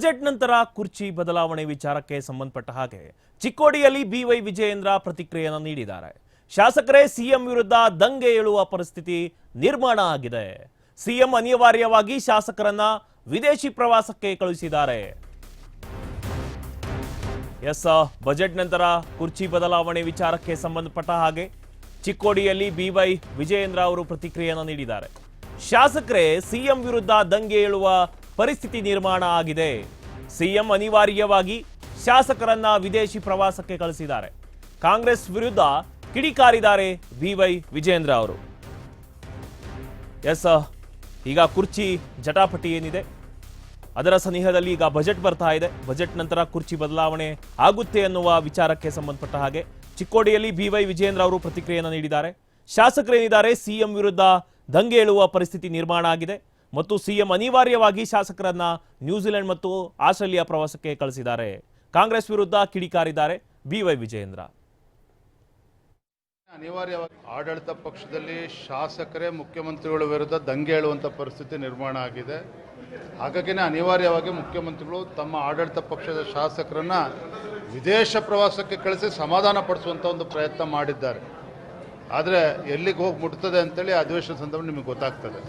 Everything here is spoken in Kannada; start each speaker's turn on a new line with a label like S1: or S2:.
S1: ಬಜೆಟ್ ನಂತರ ಕುರ್ಚಿ ಬದಲಾವಣೆ ವಿಚಾರಕ್ಕೆ ಸಂಬಂಧಪಟ್ಟ ಹಾಗೆ ಚಿಕ್ಕೋಡಿಯಲ್ಲಿ ಬಿವೈ ವಿಜಯೇಂದ್ರ ಪ್ರತಿಕ್ರಿಯೆಯನ್ನು ನೀಡಿದ್ದಾರೆ. ಶಾಸಕರೇ ಸಿಎಂ ವಿರುದ್ಧ ದಂಗೆ ಏಳುವ ಪರಿಸ್ಥಿತಿ ನಿರ್ಮಾಣ ಆಗಿದೆ. ಸಿಎಂ ಅನಿವಾರ್ಯವಾಗಿ ಶಾಸಕರನ್ನ ವಿದೇಶಿ ಪ್ರವಾಸಕ್ಕೆ ಕಳುಹಿಸಿದ್ದಾರೆ. ಬಜೆಟ್ ನಂತರ ಕುರ್ಚಿ ಬದಲಾವಣೆ ವಿಚಾರಕ್ಕೆ ಸಂಬಂಧಪಟ್ಟ ಹಾಗೆ ಚಿಕ್ಕೋಡಿಯಲ್ಲಿ ಬಿವೈ ವಿಜಯೇಂದ್ರ ಅವರು ಪ್ರತಿಕ್ರಿಯೆಯನ್ನು ನೀಡಿದ್ದಾರೆ. ಶಾಸಕರೇ ಸಿಎಂ ವಿರುದ್ಧ ದಂಗೆ ಏಳುವ ಪರಿಸ್ಥಿತಿ ನಿರ್ಮಾಣ ಆಗಿದೆ. ಸಿಎಂ ಅನಿವಾರ್ಯವಾಗಿ ಶಾಸಕರನ್ನ ವಿದೇಶಿ ಪ್ರವಾಸಕ್ಕೆ ಕಳಿಸಿದ್ದಾರೆ. ಕಾಂಗ್ರೆಸ್ ವಿರುದ್ಧ ಕಿಡಿಕಾರಿದ್ದಾರೆ ಬಿವೈ ವಿಜಯೇಂದ್ರ ಅವರು. ಈಗ ಕುರ್ಚಿ ಜಟಾಪಟಿ ಏನಿದೆ ಅದರ ಸನಿಹದಲ್ಲಿ ಈಗ ಬಜೆಟ್ ಬರ್ತಾ ಇದೆ. ಬಜೆಟ್ ನಂತರ ಕುರ್ಚಿ ಬದಲಾವಣೆ ಆಗುತ್ತೆ ಅನ್ನುವ ವಿಚಾರಕ್ಕೆ ಸಂಬಂಧಪಟ್ಟ ಹಾಗೆ ಚಿಕ್ಕೋಡಿಯಲ್ಲಿ ಬಿವೈ ವಿಜಯೇಂದ್ರ ಅವರು ಪ್ರತಿಕ್ರಿಯೆಯನ್ನು ನೀಡಿದ್ದಾರೆ. ಶಾಸಕರೇನಿದ್ದಾರೆ ಸಿಎಂ ವಿರುದ್ಧ ದಂಗೆ ಏಳುವ ಪರಿಸ್ಥಿತಿ ನಿರ್ಮಾಣ ಆಗಿದೆ ಮತ್ತು ಸಿಎಂ ಅನಿವಾರ್ಯವಾಗಿ ಶಾಸಕರನ್ನ ನ್ಯೂಜಿಲೆಂಡ್ ಮತ್ತು ಆಸ್ಟ್ರೇಲಿಯಾ ಪ್ರವಾಸಕ್ಕೆ ಕಳಿಸಿದ್ದಾರೆ. ಕಾಂಗ್ರೆಸ್ ವಿರುದ್ಧ ಕಿಡಿಕಾರಿದ್ದಾರೆ ಬಿವೈ ವಿಜಯೇಂದ್ರ.
S2: ಅನಿವಾರ್ಯವಾಗಿ ಆಡಳಿತ ಪಕ್ಷದಲ್ಲಿ ಶಾಸಕರೇ ಮುಖ್ಯಮಂತ್ರಿಗಳ ವಿರುದ್ಧ ದಂಗೆ ಏಳುವಂಥ ಪರಿಸ್ಥಿತಿ ನಿರ್ಮಾಣ ಆಗಿದೆ. ಹಾಗಾಗಿನೇ ಅನಿವಾರ್ಯವಾಗಿ ಮುಖ್ಯಮಂತ್ರಿಗಳು ತಮ್ಮ ಆಡಳಿತ ಪಕ್ಷದ ಶಾಸಕರನ್ನ ವಿದೇಶ ಪ್ರವಾಸಕ್ಕೆ ಕಳಿಸಿ ಸಮಾಧಾನ ಪಡಿಸುವಂಥ ಒಂದು ಪ್ರಯತ್ನ ಮಾಡಿದ್ದಾರೆ. ಆದರೆ ಎಲ್ಲಿಗೆ ಹೋಗಿ ಮುಟ್ತದೆ ಅಂತೇಳಿ ಅಧಿವೇಶನ ಸಂದರ್ಭ ನಿಮಗೆ ಗೊತ್ತಾಗ್ತದೆ.